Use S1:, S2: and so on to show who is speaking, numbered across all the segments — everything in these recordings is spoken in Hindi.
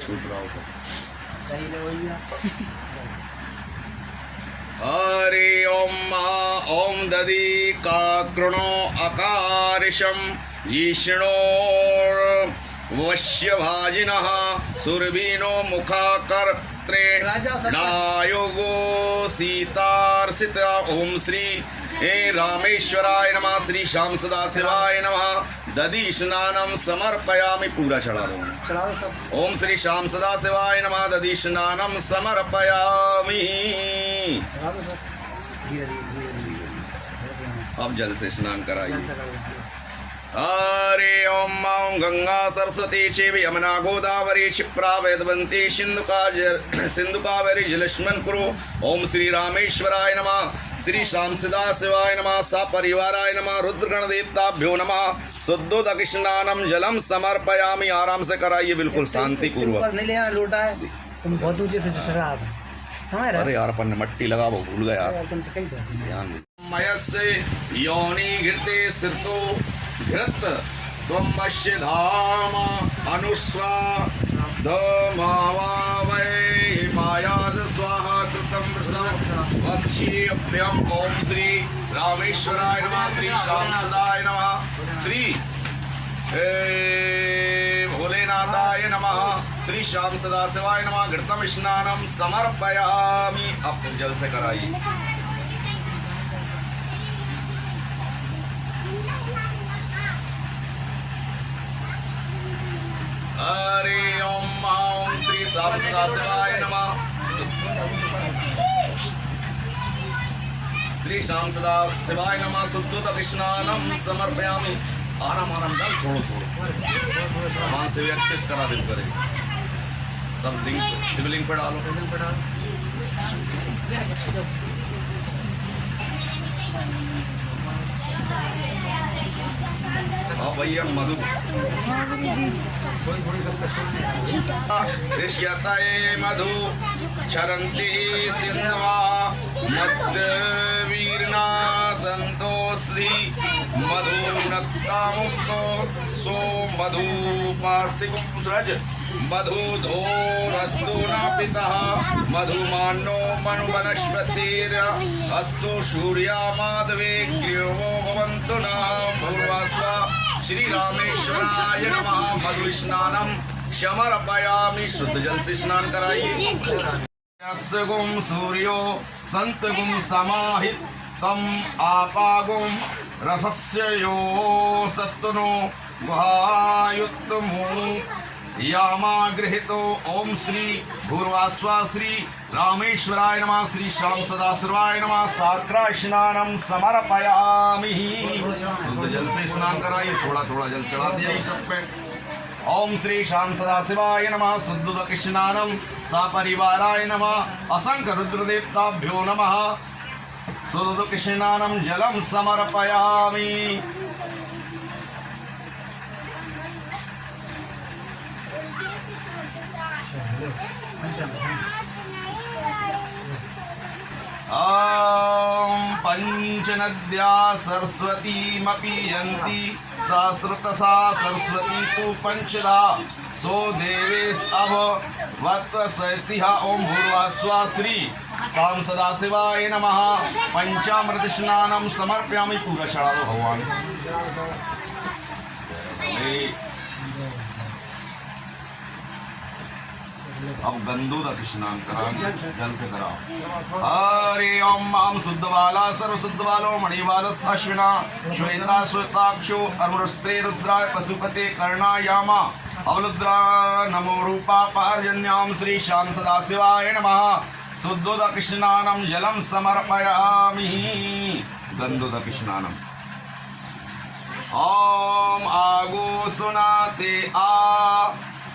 S1: छूट रहा हो सब। हरि ओम ओम दधि काकृणो अकारिशम ईष्णो वश्य भाजिनः सुरभीनो मुखाकर्त्रे नायोगो सीतार्षित। ओम श्री रामेश्वराय नमः। श्री श्याम सदाशिवाय नमः। दधि स्नानम समर्पयामि। पूरा चढ़ा दो। ओम श्री श्याम सदाशिवाय नमः। दधि स्नानम समर्पयामि। अब जल से स्नान कराइए। हरे ओम गंगा सरस्वती शिव यमुना गोदावरी क्षिप्रा वेदवंती सिंधु कावेरी जलस्मन कुरु। ओम श्री रामेश्वराय नमः। श्री श्याम सदाशिवाय नमः। सपरिवाराय नमः। रुद्रगण देवताभ्यो नमः। शुद्धोदक स्नानम जलम समर्पयामि। आराम से कराइए, बिल्कुल शांति पूर्वक।
S2: लोटा है तुम बहुत ऊंचे से चढ़ा।
S1: अरे यार अपन ने मट्टी लगा वो भूल गया। ध्यान मयस्य योनि घृते सिरतो घृत त्वमस्य धाम अनुस्वा धमावावै मायाद स्वाहा कृतं वृषभ वक्षीभ्यं। ओम श्री रामेश्वराय नमः। श्री श्याम सदाय नमः। श्री भोलेनाथाय नमः। श्री श्याम सदाशिवाय नमः। घृतम स्नानम समर्पयामि। अब जल से कराइए। हरे ओम श्री श्याम सदाशिवाय नमः। श्री श्याम सदाशिवाय नमः। शुद्धोदक स्नानम समर्पयामि। आराम आराम डाल, छोड़ो छोड़ो। वहां से भी अच्छे से करा दिल करे। सब लिंग शिवलिंग पे डालो। हाँ भैया मधु ऋष्यतये मधु क्षरन्ति सिन्धवा मद्वीर्ना सन्तोषधि मधु नक्तामुक्तो सो मधु पार्थिवं सृज मधु धोरस्तु न पितः मधुमानो मनुवनस्पतिर अस्तु सूर्या माधवे ग्रीवो भवन्तु न भूर्वास्वा। श्री रामेश्वराय नमः। मधु स्नानम समर्पयामि। शुद्ध जल से स्नान कराइए। गुम सूर्यो संत गुम समाहित तम आपागुम रसस्य यो सस्तुनो गुहायुत्तमो यामा गृहीतो। ओम श्री भूर्वास्वा। श्री रामेश्वराय नमः। श्री श्याम सदाशिवाय नमः। साक्रा स्नानम समर्पयामि। शुद्ध जल से स्नान कराइए। थोड़ा थोड़ा जल चढ़ा दिया इस सब पे। ओम श्री श्याम सदाशिवाय नमः। शुद्धोदक स्नानम सपरिवाराय नमः। असंख्य रुद्रदेवताभ्यो नमः। शुद्धोदक स्नानम जलम समर्पयामि। पंचनद्या सरस्वतीमपि यन्ति सहस्रतसा सरस्वती तु पंचदा सो देवेश वत्सतिः। ओम भूर्वास्वा। श्री श्याम सदाशिवाय नमः। पंचामृत स्नानम समर्पयामि। पूरा चढ़ा दो भगवान। अब गंधोदक स्नान कराओ, जल से कराओ। हरे ओम शुद्ध बाला सर्व शुद्ध बालो मणिबालस अश्विना श्वेता श्वेताक्षो अरुणस्त्रे रुद्राय पशुपते कर्णायामा अवरुद्रा नमो रूपा पार्जन्याम। श्री श्याम सदाशिवाय नमः। शुद्धोदक स्नानम जलम समर्पयामि। गंधोदक स्नानम। ओम आगो सुनाते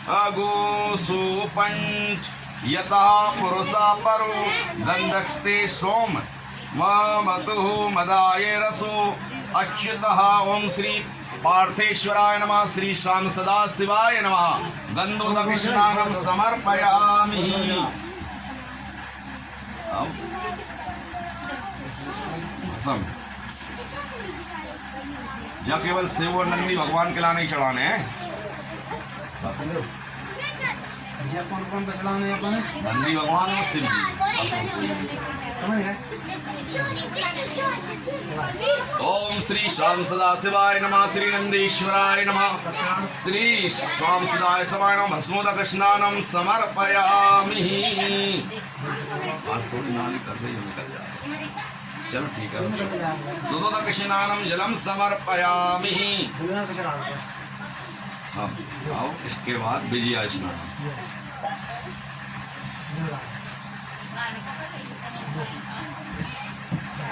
S1: अगो सुपंच यतः पुरुषा परो गंधक्षते सोम मधु मदाय रसो अच्युतः। ओम श्री पार्थेश्वराय नमः। श्री श्याम सदाशिवाय नमः। गंधोदक स्नानम समर्पयामि। या केवल सेव और नंदी भगवान के लाने ही चढ़ाने हैं।
S2: कौन चलाने अपन
S1: नंदी भगवान और शिव जी।
S2: समझ गए?
S1: ओम श्री श्याम सदा शिवाय नमः, श्री नंदीश्वराय नमः, श्री श्याम सदाय शिवाय नमः। भस्मोदक स्नानम समर्पयामि। आज थोड़ी नाली कर दे, निकल जाए। चलो ठीक है। सुदोदक स्नानम जलम समर्पयामि। अब आओ, इसके बाद विजया स्नान।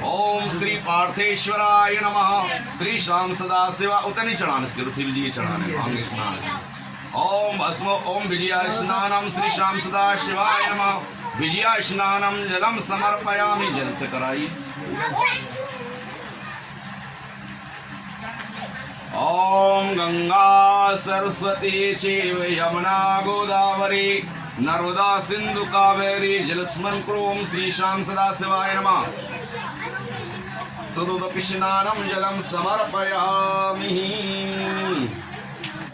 S1: ओम श्री पार्थेश्वराय नमः, श्री श्याम सदा शिवा। उतनी चढ़ाने इसके शिव जी चढ़ाने भांग स्नान। ओम भस्म ओम विजया स्नानम श्री श्याम सदा शिवाय नमः। विजया स्नानम जलम समर्पयामि। जल से कराइए। ओम गंगा सरस्वती चैव यमुना गोदावरी नर्मदा सिंधु कावेरी जलस्मन् क्रोम श्री श्याम सदा शिवाय नमः। सुदुदक स्नानम जलम समर्पयामि।